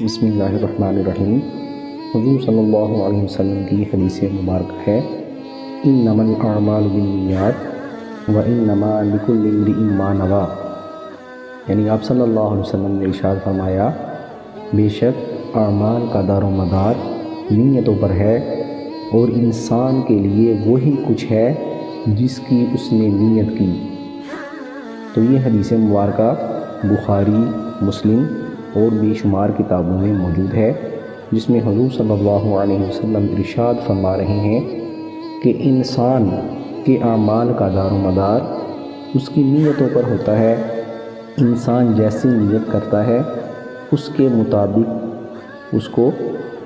بسم اللہ الرحمن الرحیم۔ حضور صلی اللہ علیہ وسلم کی حدیث مبارکہ ہے انما الاعمال بالنیات وانما لکل امرئ ما نویٰ، یعنی آپ صلی اللہ علیہ وسلم نے ارشاد فرمایا بے شک اعمال کا دار و مدار نیتوں پر ہے، اور انسان کے لیے وہی کچھ ہے جس کی اس نے نیت کی۔ تو یہ حدیث مبارکہ بخاری، مسلم اور بے شمار کتابوں میں موجود ہے، جس میں حضور صلی اللہ علیہ وسلم ارشاد فرما رہے ہیں کہ انسان کے اعمال کا دار و مدار اس کی نیتوں پر ہوتا ہے۔ انسان جیسی نیت کرتا ہے اس کے مطابق اس کو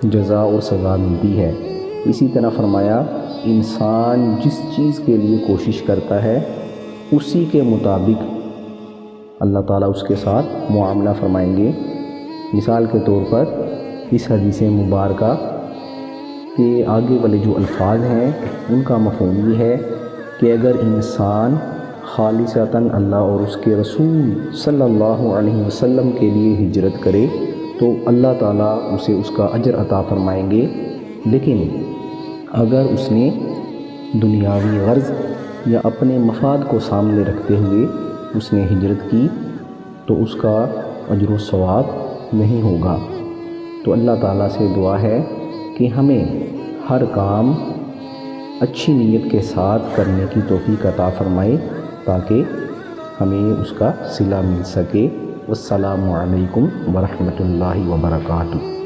جزا اور سزا ملتی ہے۔ اسی طرح فرمایا انسان جس چیز کے لیے کوشش کرتا ہے اسی کے مطابق اللہ تعالیٰ اس کے ساتھ معاملہ فرمائیں گے۔ مثال کے طور پر اس حدیث مبارکہ کے آگے والے جو الفاظ ہیں ان کا مفہوم یہ ہے کہ اگر انسان خالصتاً اللہ اور اس کے رسول صلی اللہ علیہ وسلم کے لیے ہجرت کرے تو اللہ تعالیٰ اسے اس کا اجر عطا فرمائیں گے، لیکن اگر اس نے دنیاوی غرض یا اپنے مفاد کو سامنے رکھتے ہوئے اس نے ہجرت کی تو اس کا اجر و ثواب نہیں ہوگا۔ تو اللہ تعالیٰ سے دعا ہے کہ ہمیں ہر کام اچھی نیت کے ساتھ کرنے کی توفیق عطا فرمائے تاکہ ہمیں اس کا صلہ مل سکے۔ والسلام علیکم ورحمۃ اللہ وبرکاتہ۔